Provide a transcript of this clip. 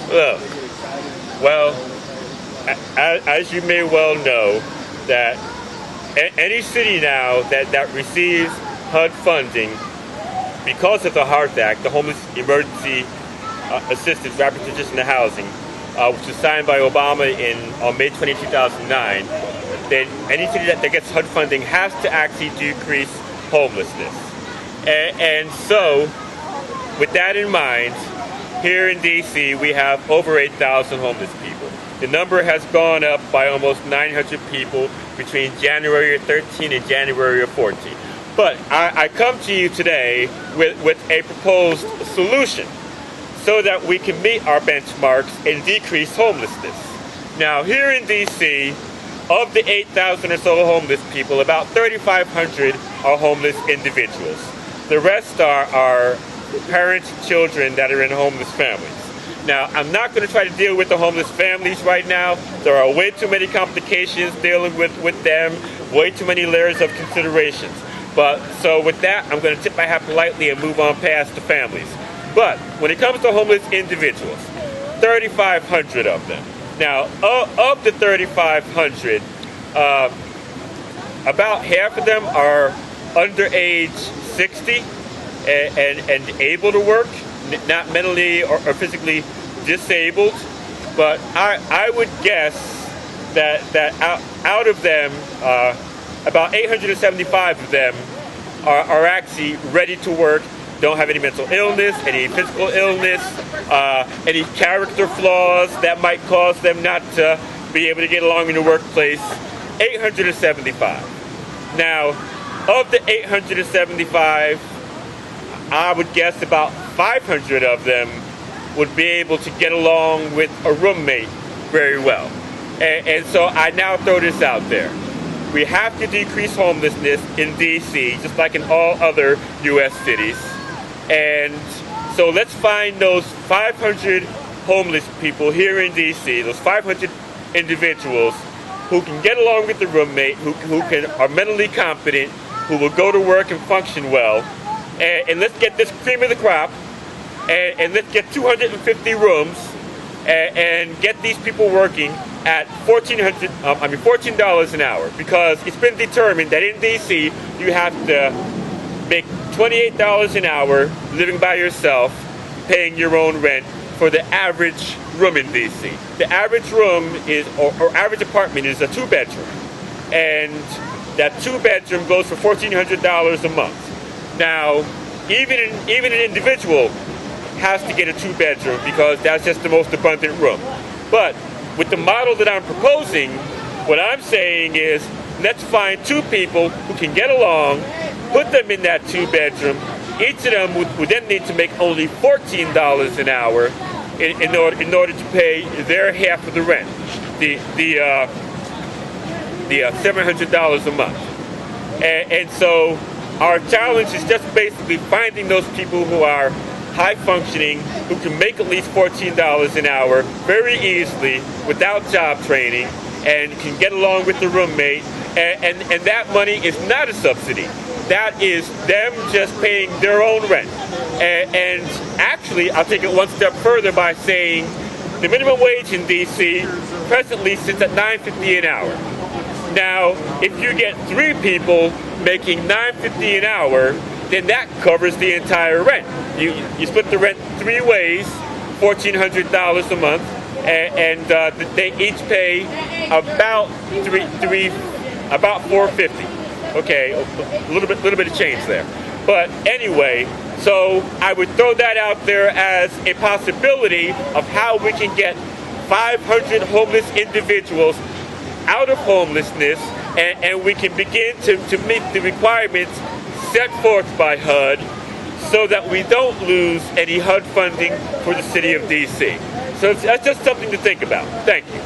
Look, well, as you may well know, that any city now that receives HUD funding because of the HART Act, the Homeless Emergency Assistance Rapid Transition to Housing, which was signed by Obama on May 20, 2009, then any city that gets HUD funding has to actually decrease homelessness. And so, with that in mind, here in D.C. we have over 8,000 homeless people. The number has gone up by almost 900 people between January of 13 and January of 14. But I come to you today with a proposed solution so that we can meet our benchmarks and decrease homelessness. Now, here in D.C., of the 8,000 or so homeless people, about 3,500 are homeless individuals. The rest are parents, children that are in homeless families. Now, I'm not going to try to deal with the homeless families right now. There are way too many complications dealing with them, way too many layers of considerations. But so with that, I'm going to tip my hat politely and move on past the families. But when it comes to homeless individuals, 3,500 of them. Now, of the 3,500, about half of them are under age 60 and able to work, not mentally or physically disabled. But I would guess that out of them, about 875 of them are actually ready to work, don't have any mental illness, any physical illness, any character flaws that might cause them not to be able to get along in the workplace. 875. Now, of the 875, I would guess about 500 of them would be able to get along with a roommate very well. And so I now throw this out there. We have to decrease homelessness in D.C., just like in all other U.S. cities. And so let's find those 500 homeless people here in D.C., those 500 individuals who can get along with the roommate, who are mentally competent, who will go to work and function well. And let's get this cream of the crop, and let's get 250 rooms, and get these people working at $14 an hour, because it's been determined that in D.C. you have to make $28 an hour living by yourself, paying your own rent for the average room in D.C. The average room is, or average apartment is a 2-bedroom, and that 2-bedroom goes for $1,400 a month. Now, even an individual has to get a 2-bedroom because that's just the most abundant room. But with the model that I'm proposing, what I'm saying is, let's find 2 people who can get along, put them in that 2-bedroom. Each of them would then need to make only $14 an hour in order to pay their half of the rent, the $700 a month. And so our challenge is just basically finding those people who are high functioning, who can make at least $14 an hour very easily without job training, and can get along with the roommate. And that money is not a subsidy. That is them just paying their own rent. And actually, I'll take it one step further by saying the minimum wage in D.C. presently sits at $9.50 an hour. Now, if you get 3 people making $9.50 an hour, then that covers the entire rent. You split the rent 3 ways, $1,400 a month, and they each pay about about $450. Okay, a little bit of change there. But anyway, so I would throw that out there as a possibility of how we can get 500 homeless individuals out of homelessness, and we can begin to meet the requirements set forth by HUD so that we don't lose any HUD funding for the city of D.C. So that's just something to think about. Thank you.